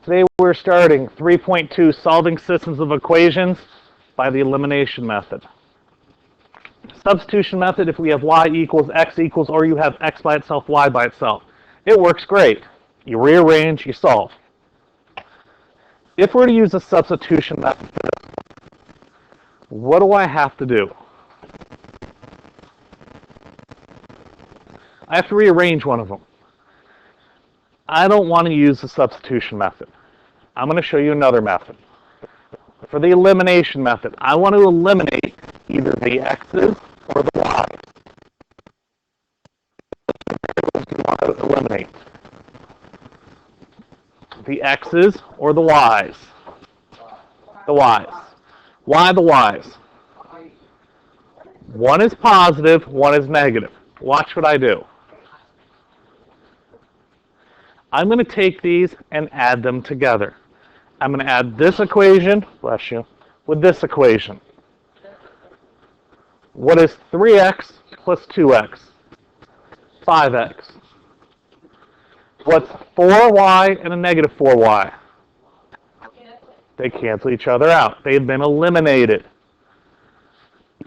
Today we're starting 3.2 solving systems of equations by the elimination method. Substitution method, if we have y equals x equals, or you have x by itself, y by itself. It works great. You rearrange, you solve. If we're to use a substitution method, what do I have to do? I have to rearrange one of them. I don't want to use the substitution method. I'm going to show you another method. For the elimination method, I want to eliminate either the x's or the y's. You want to eliminate the x's or the y's. The y's. Why the y's? One is positive, one is negative. Watch what I do. I'm going to take these and add them together. I'm going to add this equation, bless you, with this equation. What is 3x plus 2x? 5x. What's 4y and a negative 4y? They cancel each other out. They've been eliminated.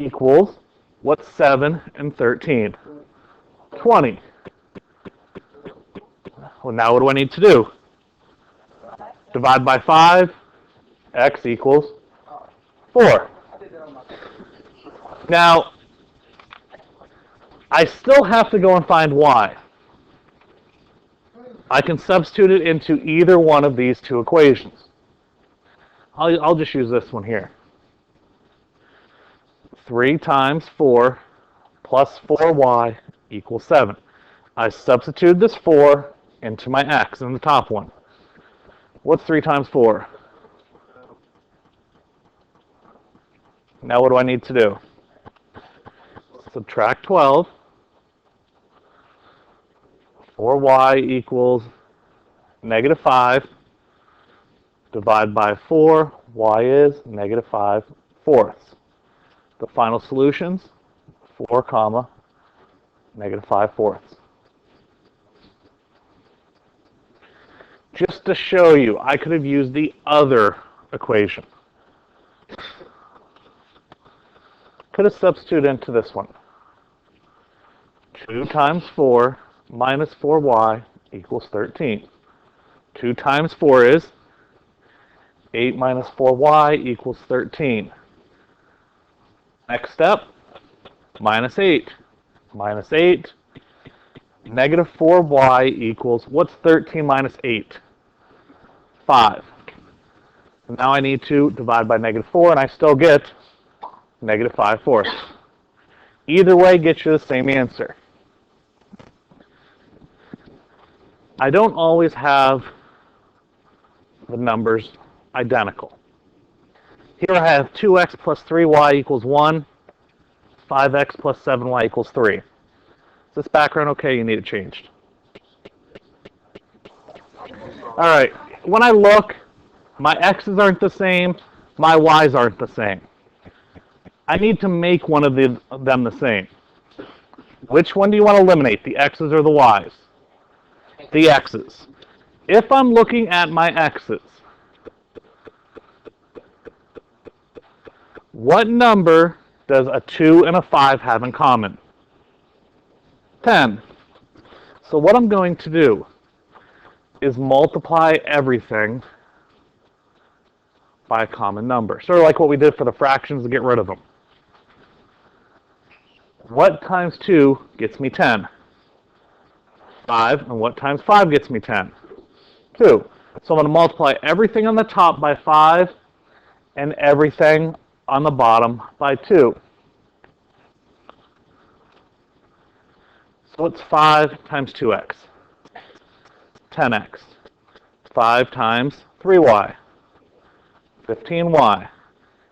Equals, what's 7 and 13? 20. Well, now what do I need to do? Divide by 5, x equals 4. Now, I still have to go and find y. I can substitute it into either one of these two equations. I'll just use this one here. 3 times 4 plus 4y equals 7. I substituted this 4 into my x in the top one. What's 3 times 4? Now what do I need to do? Subtract 12. 4y equals negative 5. Divide by 4. Y is negative 5 fourths. The final solutions, 4 comma negative 5 fourths. Just to show you, I could have used the other equation. Could have substituted into this one. 2 times 4 minus 4y equals 13. 2 times 4 is 8 minus 4y equals 13. Next step, minus 8. Minus 8, negative 4y equals, what's 13 minus 8? 5. Now I need to divide by negative 4, and I still get negative 5 fourths. Either way gets you the same answer. I don't always have the numbers identical. Here I have 2x plus 3y equals 1, 5x plus 7y equals 3. Is this background okay? You need it changed. All right. When I look, my x's aren't the same, my y's aren't the same. I need to make one of them the same. Which one do you want to eliminate, the x's or the y's? The x's. If I'm looking at my x's, what number does a 2 and a 5 have in common? 10. So what I'm going to do is multiply everything by a common number. Sort of like what we did for the fractions to get rid of them. What times 2 gets me 10? 5. And what times 5 gets me 10? 2. So I'm going to multiply everything on the top by 5 and everything on the bottom by 2. So what's 5 times 2x? 10x. 5 times 3y. 15y.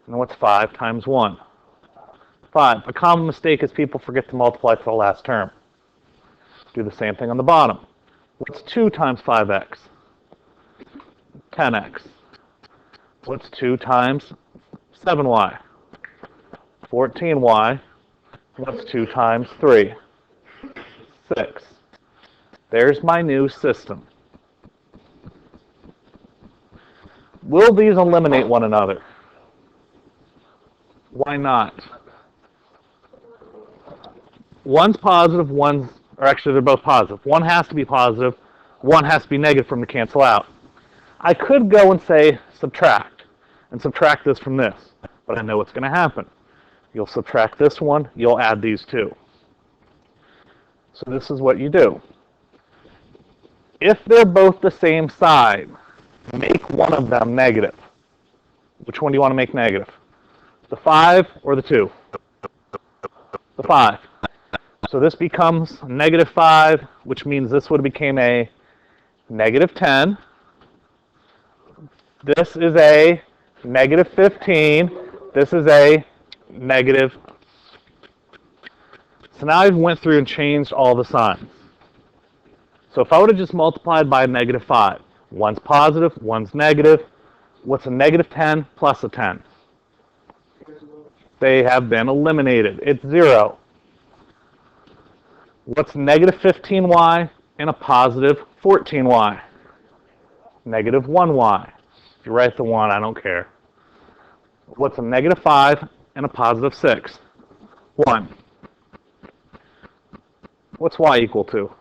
And what's 5 times 1? 5. A common mistake is people forget to multiply to the last term. Do the same thing on the bottom. What's 2 times 5x? 10x. What's 2 times 7y? 14y. What's 2 times 3? 6. There's my new system. Will these eliminate one another? Why not? One's positive, or actually they're both positive. One has to be positive, one has to be negative for them to cancel out. I could go and say subtract, and subtract this from this, but I know what's going to happen. You'll subtract this one, you'll add these two. So this is what you do. If they're both the same side, make one of them negative. Which one do you want to make negative? The 5 or the 2? The 5. So this becomes negative 5, which means this would have became a negative 10. This is a negative 15. This is a negative. So now I've went through and changed all the signs. So if I would have just multiplied by a negative 5, one's positive, one's negative. What's a negative 10 plus a 10? They have been eliminated. It's 0. What's negative 15y and a positive 14y? Negative 1y. If you write the 1, I don't care. What's a negative 5 and a positive 6? 1. What's y equal to?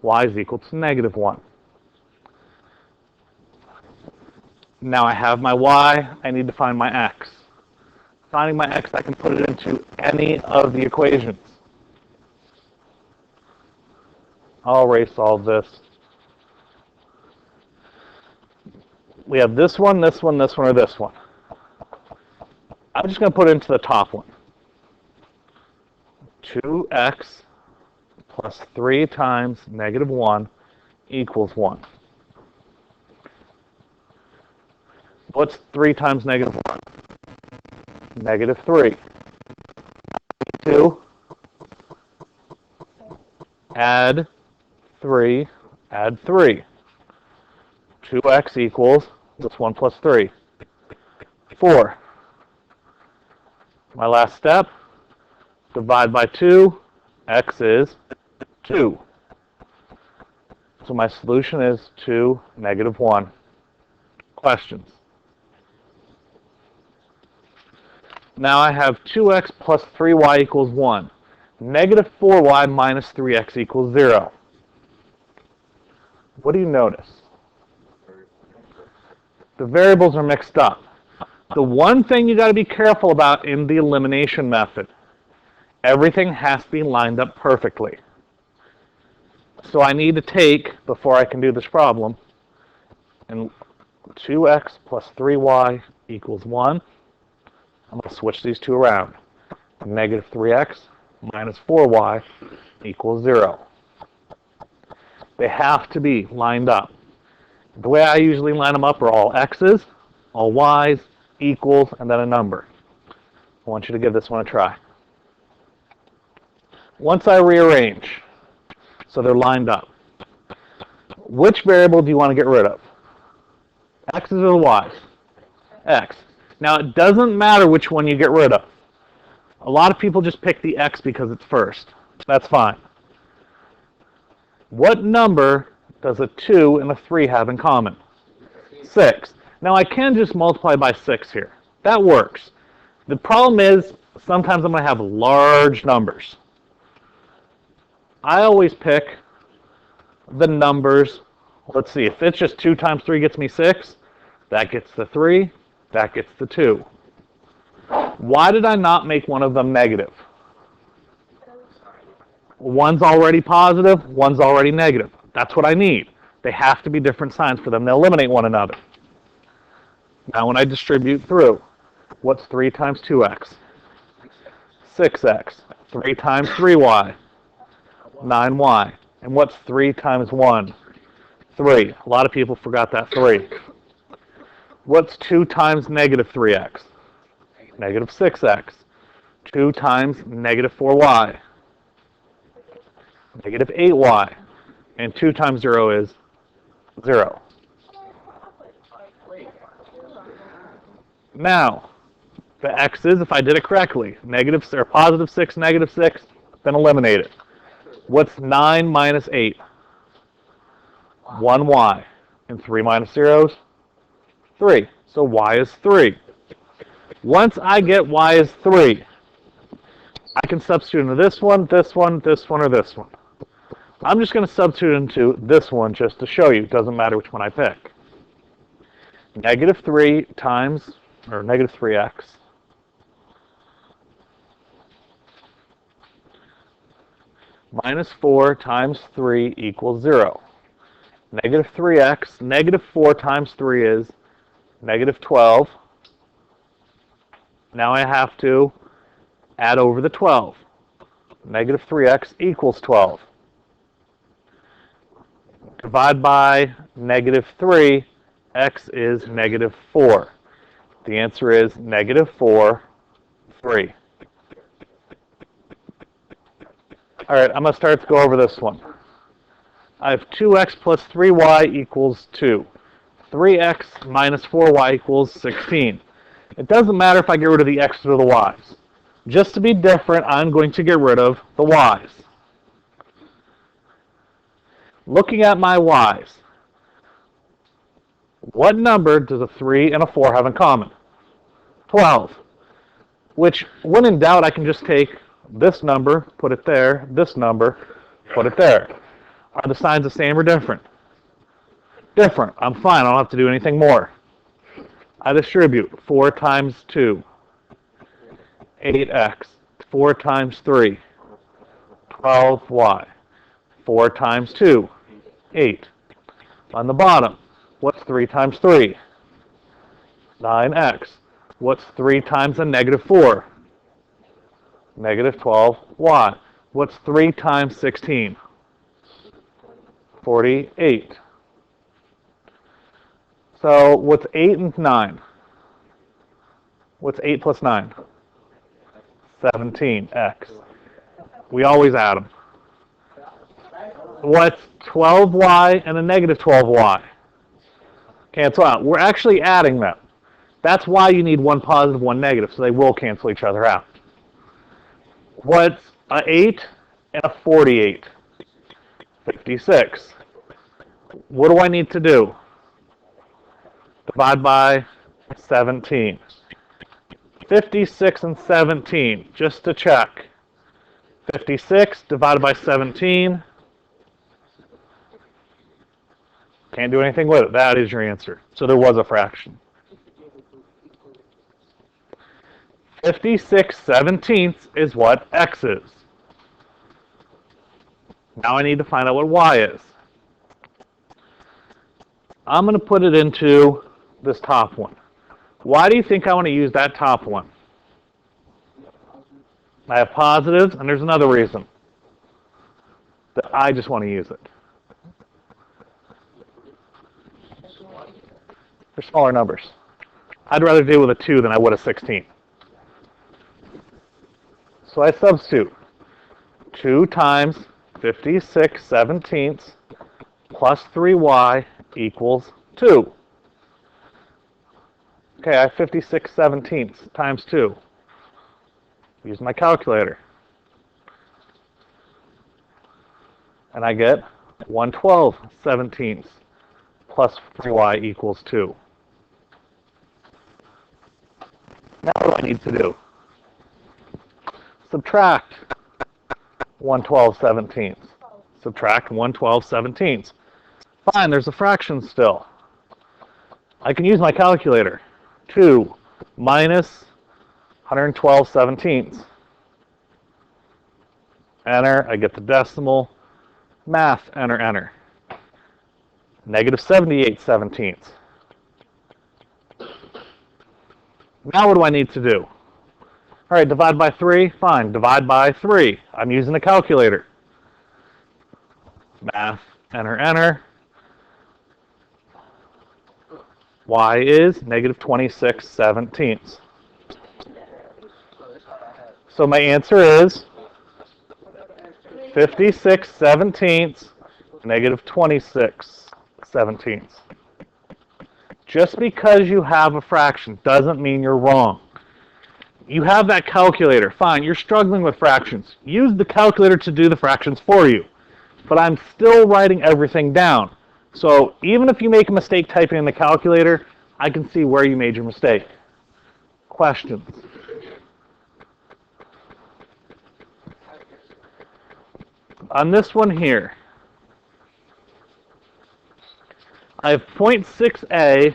Y is equal to negative 1. Now I have my y, I need to find my x. Finding my x, I can put it into any of the equations. I'll erase all of this. We have this one, this one, this one, or this one. I'm just going to put it into the top one. 2x plus 3 times negative 1 equals 1. What's 3 times negative 1? Negative 3. 2. Add 3. Add 3. 2x equals this 1 plus 3. 4. My last step, divide by 2. X is 2. So my solution is 2, negative 1. Questions? Now I have 2x plus 3y equals 1. Negative 4y minus 3x equals 0. What do you notice? The variables are mixed up. The one thing you got to be careful about in the elimination method, everything has to be lined up perfectly. So I need to take, before I can do this problem, and 2x plus 3y equals 1. I'm going to switch these two around. Negative 3x minus 4y equals 0. They have to be lined up. The way I usually line them up are all x's, all y's, equals, and then a number. I want you to give this one a try. Once I rearrange, so they're lined up, which variable do you want to get rid of? X's or y's? X. Now, it doesn't matter which one you get rid of. A lot of people just pick the x because it's first. That's fine. What number does a 2 and a 3 have in common? 6. Now, I can just multiply by 6 here. That works. The problem is, sometimes I'm going to have large numbers. I always pick the numbers. Let's see, if it's just 2 times 3 gets me 6, that gets the 3, that gets the 2. Why did I not make one of them negative? One's already positive, one's already negative. That's what I need. They have to be different signs for them to eliminate one another. Now when I distribute through, what's 3 times 2x? 6x. 3 times 3y? 9y. And what's 3 times 1? 3. A lot of people forgot that 3. What's 2 times negative 3x? Negative 6x. 2 times negative 4y? Negative 8y. And 2 times 0 is 0. Now, the x's, if I did it correctly, negative or positive 6, negative 6, then eliminate it. What's 9 minus 8? 1y. And 3 minus zeros? 3. So y is 3. Once I get y is 3, I can substitute into this one, this one, this one, or this one. I'm just going to substitute into this one just to show you. It doesn't matter which one I pick. Negative 3 times, or negative 3x, minus 4 times 3 equals 0. Negative 3x, negative 4 times 3 is negative 12. Now I have to add over the 12. Negative 3x equals 12. Divide by negative 3, x is negative 4. The answer is negative 4, 3. All right, I'm going to start to go over this one. I have 2x plus 3y equals 2. 3x minus 4y equals 16. It doesn't matter if I get rid of the x's or the y's. Just to be different, I'm going to get rid of the y's. Looking at my y's, what number does a 3 and a 4 have in common? 12. Which, when in doubt, I can just take this number, put it there, this number, put it there. Are the signs the same or different? Different. I'm fine. I don't have to do anything more. I distribute 4 times 2, 8x, 4 times 3, 12y, 4 times 2, 8. On the bottom, what's 3 times 3? 9x. What's 3 times a negative 4? Negative 12y. What's 3 times 16? 48. So what's 8 and 9? What's 8 plus 9? 17x. We always add them. What's 12y and a negative 12y? Cancel out. We're actually adding them. That's why you need one positive, one negative, so they will cancel each other out. What's an 8 and a 48? 56. What do I need to do? Divide by 17. 56 and 17, just to check. 56 divided by 17. Can't do anything with it. That is your answer. So there was a fraction. 56/17 is what x is. Now I need to find out what y is. I'm going to put it into this top one. Why do you think I want to use that top one? I have positives, and there's another reason that I just want to use it. They're smaller numbers. I'd rather deal with a 2 than I would a 16. So I substitute 2 times 56/17 plus 3y equals 2. Okay, I have 56/17 times 2. Use my calculator. And I get 112/17 plus 3y equals 2. Now what do I need to do? Subtract 112/17. Subtract 112/17. Fine, there's a fraction still. I can use my calculator. 2 minus 112/17. Enter, I get the decimal. Math, enter, enter. Negative 78/17. Now what do I need to do? All right, divide by 3. Fine, divide by 3. I'm using a calculator. Math, enter, enter. Y is negative 26/17. So my answer is 56/17, negative 26/17. Just because you have a fraction doesn't mean you're wrong. You have that calculator. Fine, you're struggling with fractions. Use the calculator to do the fractions for you. But I'm still writing everything down. So even if you make a mistake typing in the calculator, I can see where you made your mistake. Questions? On this one here, I have 0.6a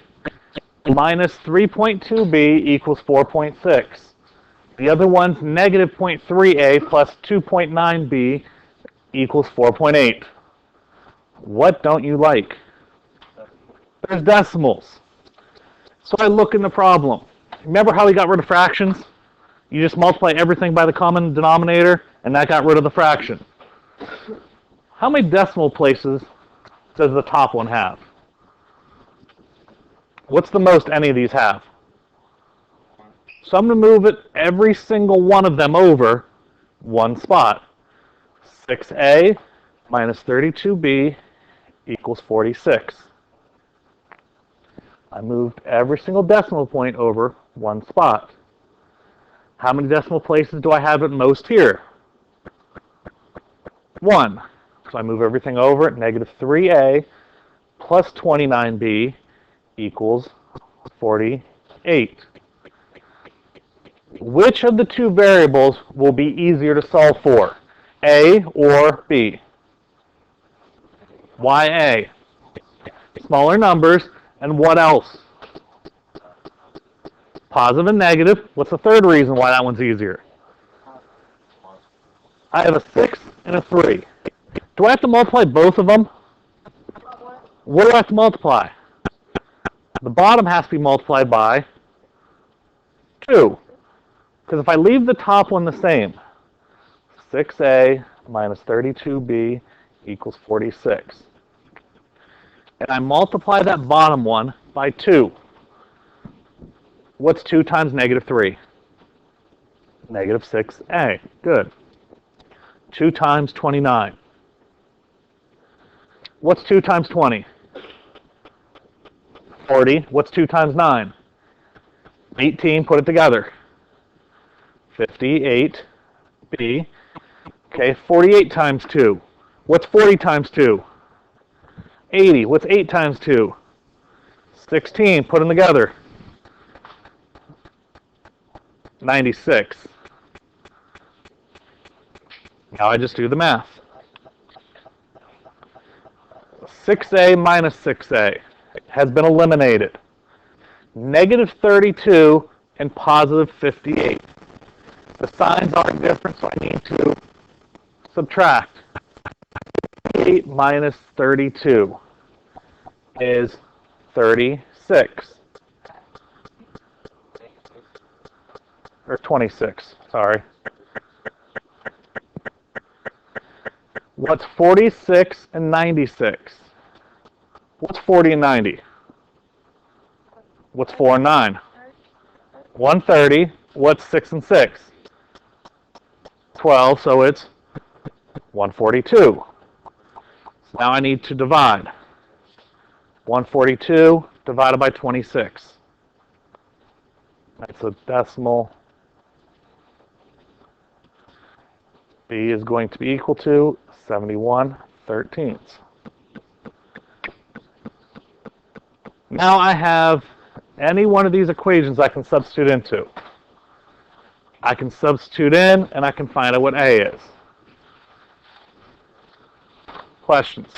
minus 3.2b equals 4.6. The other one's negative 0.3a plus 2.9b equals 4.8. What don't you like? There's decimals. So I look in the problem. Remember how we got rid of fractions? You just multiply everything by the common denominator, and that got rid of the fraction. How many decimal places does the top one have? What's the most any of these have? So I'm going to move it, every single one of them over one spot. 6a minus 32b equals 46. I moved every single decimal point over one spot. How many decimal places do I have at most here? 1. So I move everything over. Negative 3a plus 29b equals 48. Which of the two variables will be easier to solve for? A or B? Why A? Smaller numbers, and what else? Positive and negative. What's the third reason why that one's easier? I have a 6 and a 3. Do I have to multiply both of them? What do I have to multiply? The bottom has to be multiplied by 2. Because if I leave the top one the same, 6a minus 32b equals 46. And I multiply that bottom one by 2. What's 2 times negative 3? Negative 6a. Good. 2 times 29. What's 2 times 20? 40. What's 2 times 9? 18. Put it together. 58b. Okay, 48 times 2. What's 40 times 2? 80. What's 8 times 2? 16. Put them together. 96. Now I just do the math. 6a minus 6a has been eliminated. Negative 32 and positive 58. The signs are different, so I need to subtract. 8 minus 32 is 36. Or 26, sorry. What's 46 and 96? What's 40 and 90? What's 4 and 9? 130. What's 6 and 6? 12, so it's 142. So now I need to divide. 142 divided by 26. That's a decimal. B is going to be equal to 71/13. Now I have any one of these equations I can substitute into. I can substitute in, and I can find out what A is. Questions?